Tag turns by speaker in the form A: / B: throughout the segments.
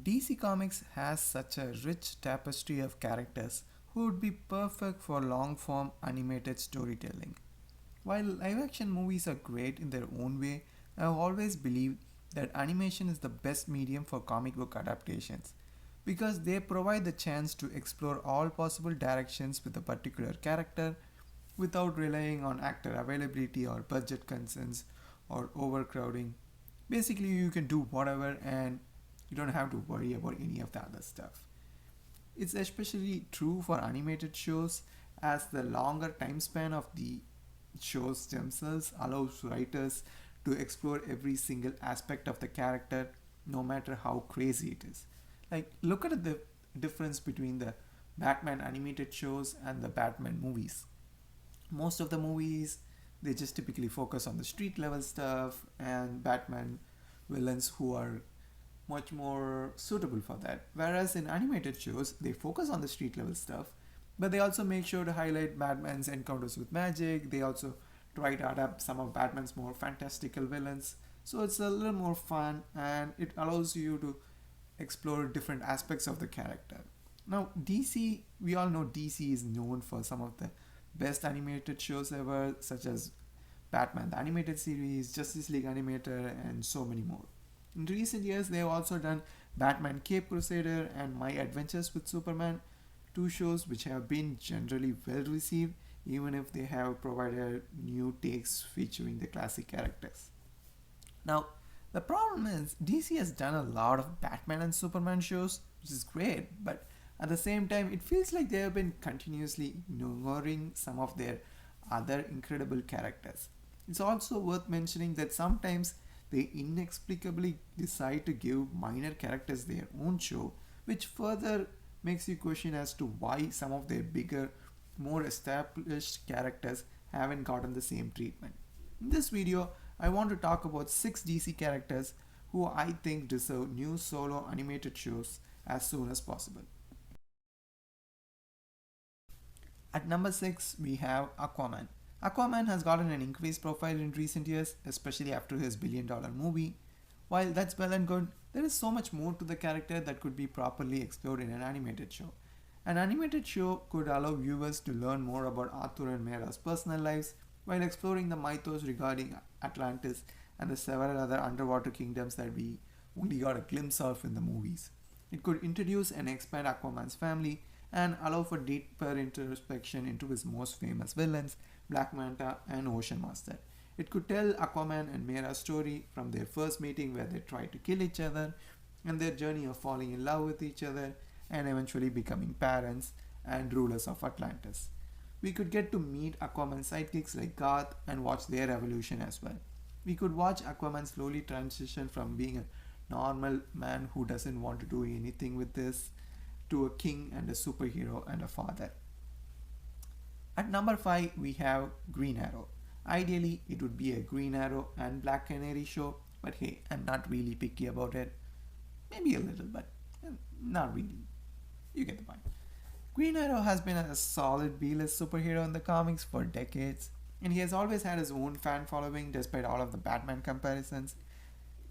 A: DC Comics has such a rich tapestry of characters who would be perfect for long form animated storytelling. While live action movies are great in their own way, I have always believed that animation is the best medium for comic book adaptations because they provide the chance to explore all possible directions with a particular character without relying on actor availability or budget concerns or overcrowding. Basically, you can do whatever and you don't have to worry about any of the other stuff. It's especially true for animated shows as the longer time span of the shows themselves allows writers to explore every single aspect of the character no matter how crazy it is. Like look at the difference between the Batman animated shows and the Batman movies. Most of the movies they just typically focus on the street level stuff and Batman villains who are much more suitable for that. Whereas in animated shows, they focus on the street level stuff, but they also make sure to highlight Batman's encounters with magic. They also try to adapt some of Batman's more fantastical villains. So it's a little more fun and it allows you to explore different aspects of the character. Now, DC, we all know DC is known for some of the best animated shows ever, such as Batman the Animated Series, Justice League Animator, and so many more. In recent years, they have also done Batman Cape Crusader and My Adventures with Superman, two shows which have been generally well received, even if they have provided new takes featuring the classic characters. Now, the problem is DC has done a lot of Batman and Superman shows, which is great, but at the same time, it feels like they have been continuously ignoring some of their other incredible characters. It's also worth mentioning that sometimes they inexplicably decide to give minor characters their own show, which further makes you question as to why some of their bigger, more established characters haven't gotten the same treatment. In this video, I want to talk about 6 DC characters who I think deserve new solo animated shows as soon as possible. At number 6, we have Aquaman. Aquaman has gotten an increased profile in recent years, especially after his billion-dollar movie. While that's well and good, there is so much more to the character that could be properly explored in an animated show. An animated show could allow viewers to learn more about Arthur and Mera's personal lives while exploring the mythos regarding Atlantis and the several other underwater kingdoms that we only got a glimpse of in the movies. It could introduce and expand Aquaman's family and allow for deeper introspection into his most famous villains, Black Manta and Ocean Master. It could tell Aquaman and Mera's story from their first meeting where they tried to kill each other and their journey of falling in love with each other and eventually becoming parents and rulers of Atlantis. We could get to meet Aquaman's sidekicks like Garth and watch their evolution as well. We could watch Aquaman slowly transition from being a normal man who doesn't want to do anything with this to a king and a superhero and a father. At number 5, we have Green Arrow. Ideally, it would be a Green Arrow and Black Canary show, but hey, I'm not really picky about it. Maybe a little, but not really. You get the point. Green Arrow has been a solid B-list superhero in the comics for decades, and he has always had his own fan following despite all of the Batman comparisons.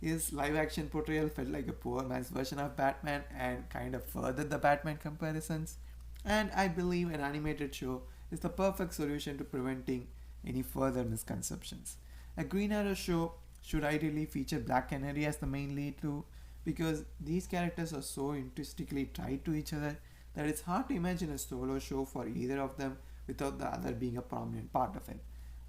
A: His live action portrayal felt like a poor man's version of Batman and kind of furthered the Batman comparisons. And I believe an animated show is the perfect solution to preventing any further misconceptions. A Green Arrow show should ideally feature Black Canary as the main lead too, because these characters are so intrinsically tied to each other that it's hard to imagine a solo show for either of them without the other being a prominent part of it.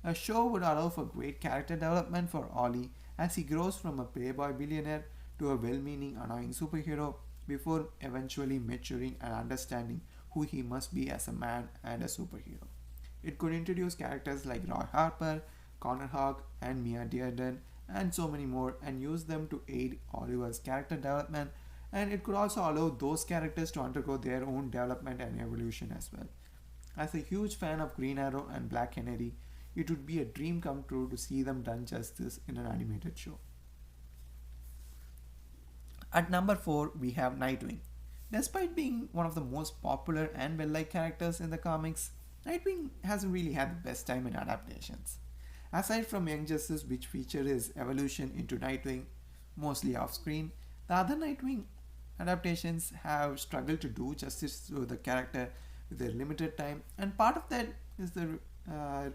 A: A show would allow for great character development for Ollie as he grows from a playboy billionaire to a well-meaning annoying superhero before eventually maturing and understanding who he must be as a man and a superhero. It could introduce characters like Roy Harper, Connor Hawk, and Mia Dearden, and so many more, and use them to aid Oliver's character development, and it could also allow those characters to undergo their own development and evolution as well. As a huge fan of Green Arrow and Black Canary, it would be a dream come true to see them done justice in an animated show. At number 4, we have Nightwing. Despite being one of the most popular and well-liked characters in the comics, Nightwing hasn't really had the best time in adaptations. Aside from Young Justice, which featured his evolution into Nightwing, mostly off screen, the other Nightwing adaptations have struggled to do justice to the character with their limited time, and part of that is uh,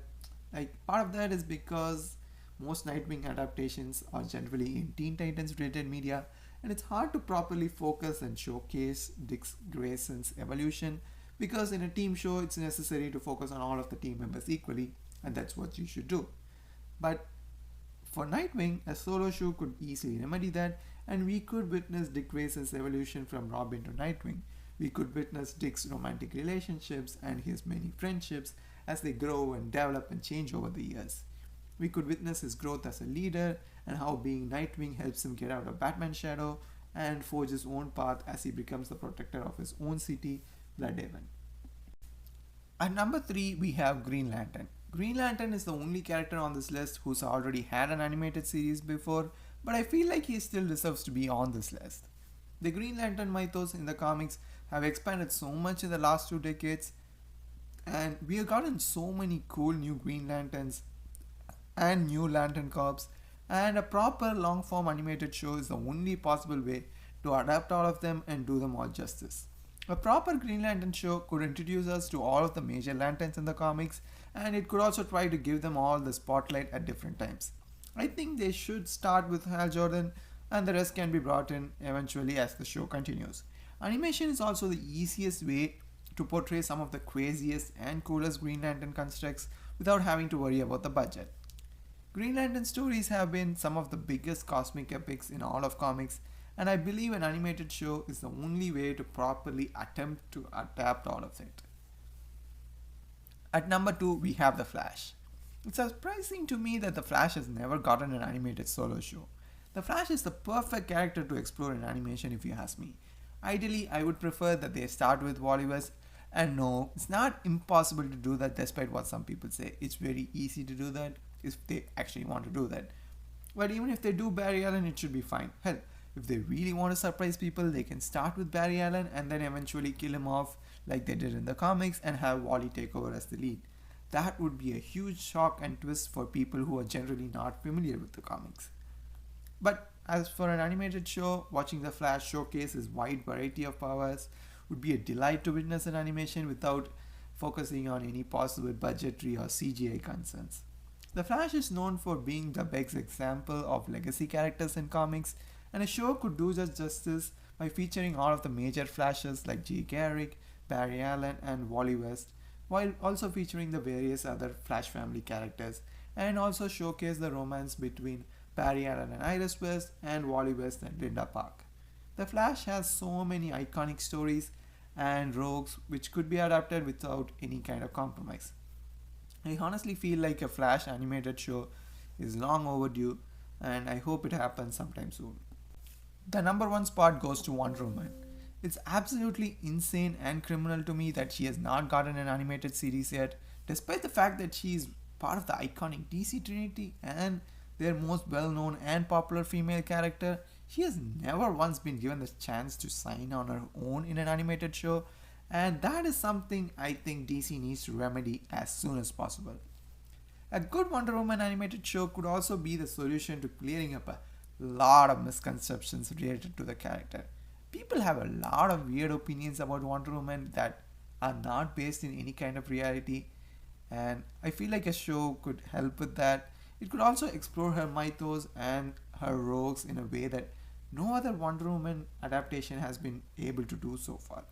A: part of that is because most Nightwing adaptations are generally in Teen Titans related media, and it's hard to properly focus and showcase Dick Grayson's evolution because in a team show it's necessary to focus on all of the team members equally, and that's what you should do. But for Nightwing, a solo show could easily remedy that, and we could witness Dick Grayson's evolution from Robin to Nightwing. We could witness Dick's romantic relationships and his many friendships as they grow and develop and change over the years. We could witness his growth as a leader and how being Nightwing helps him get out of Batman's shadow and forge his own path as he becomes the protector of his own city, Bloodhaven. At number 3, we have Green Lantern. Green Lantern is the only character on this list who's already had an animated series before, but I feel like he still deserves to be on this list. The Green Lantern mythos in the comics have expanded so much in the last 2 decades, and we have gotten so many cool new Green Lanterns and new Lantern Corps, and a proper long form animated show is the only possible way to adapt all of them and do them all justice. A proper Green Lantern show could introduce us to all of the major lanterns in the comics, and it could also try to give them all the spotlight at different times. I think they should start with Hal Jordan, and the rest can be brought in eventually as the show continues. Animation is also the easiest way to portray some of the craziest and coolest Green Lantern constructs without having to worry about the budget. Green Lantern stories have been some of the biggest cosmic epics in all of comics, and I believe an animated show is the only way to properly attempt to adapt all of it. At number 2, we have The Flash. It's surprising to me that The Flash has never gotten an animated solo show. The Flash is the perfect character to explore in animation if you ask me. Ideally, I would prefer that they start with Wally West, and no, it's not impossible to do that despite what some people say. It's very easy to do that if they actually want to do that. But even if they do Barry Allen, it should be fine. Hell, if they really want to surprise people, they can start with Barry Allen and then eventually kill him off like they did in the comics and have Wally take over as the lead. That would be a huge shock and twist for people who are generally not familiar with the comics. But as for an animated show, watching The Flash showcase his wide variety of powers would be a delight to witness in animation without focusing on any possible budgetary or CGI concerns. The Flash is known for being the best example of legacy characters in comics, and a show could do just justice by featuring all of the major Flashes like Jay Garrick, Barry Allen, and Wally West, while also featuring the various other Flash family characters, and also showcase the romance between Barry Allen and Iris West, and Wally West and Linda Park. The Flash has so many iconic stories and rogues which could be adapted without any kind of compromise. I honestly feel like a Flash animated show is long overdue, and I hope it happens sometime soon. The number 1 spot goes to Wonder Woman. It's absolutely insane and criminal to me that she has not gotten an animated series yet, despite the fact that she is part of the iconic DC Trinity and their most well known and popular female character. She has never once been given the chance to shine on her own in an animated show, and that is something I think DC needs to remedy as soon as possible. A good Wonder Woman animated show could also be the solution to clearing up a lot of misconceptions related to the character. People have a lot of weird opinions about Wonder Woman that are not based in any kind of reality, and I feel like a show could help with that. It could also explore her mythos and her rogues in a way that no other Wonder Woman adaptation has been able to do so far.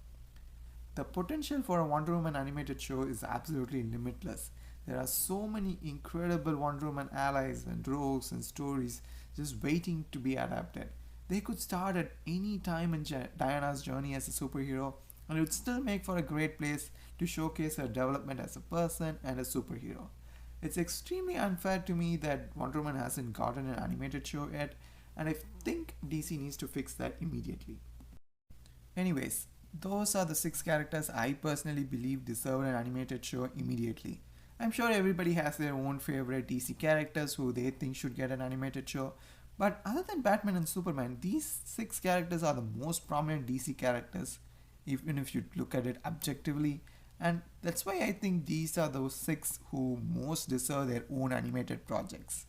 A: The potential for a Wonder Woman animated show is absolutely limitless. There are so many incredible Wonder Woman allies and rogues and stories just waiting to be adapted. They could start at any time in Diana's journey as a superhero, and it would still make for a great place to showcase her development as a person and a superhero. It's extremely unfair to me that Wonder Woman hasn't gotten an animated show yet, and I think DC needs to fix that immediately. Anyways, those are the 6 characters I personally believe deserve an animated show immediately. I'm sure everybody has their own favorite DC characters who they think should get an animated show, but other than Batman and Superman, these 6 characters are the most prominent DC characters, even if you look at it objectively, and that's why I think these are those 6 who most deserve their own animated projects.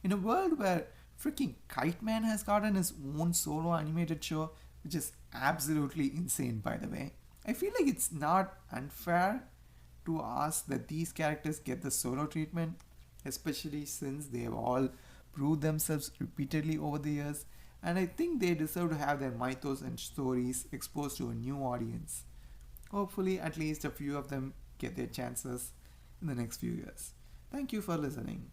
A: In a world where freaking Kite Man has gotten his own solo animated show, which is absolutely insane, by the way. I feel like it's not unfair to ask that these characters get the solo treatment, especially since they have all proved themselves repeatedly over the years, and I think they deserve to have their mythos and stories exposed to a new audience. Hopefully, at least a few of them get their chances in the next few years. Thank you for listening.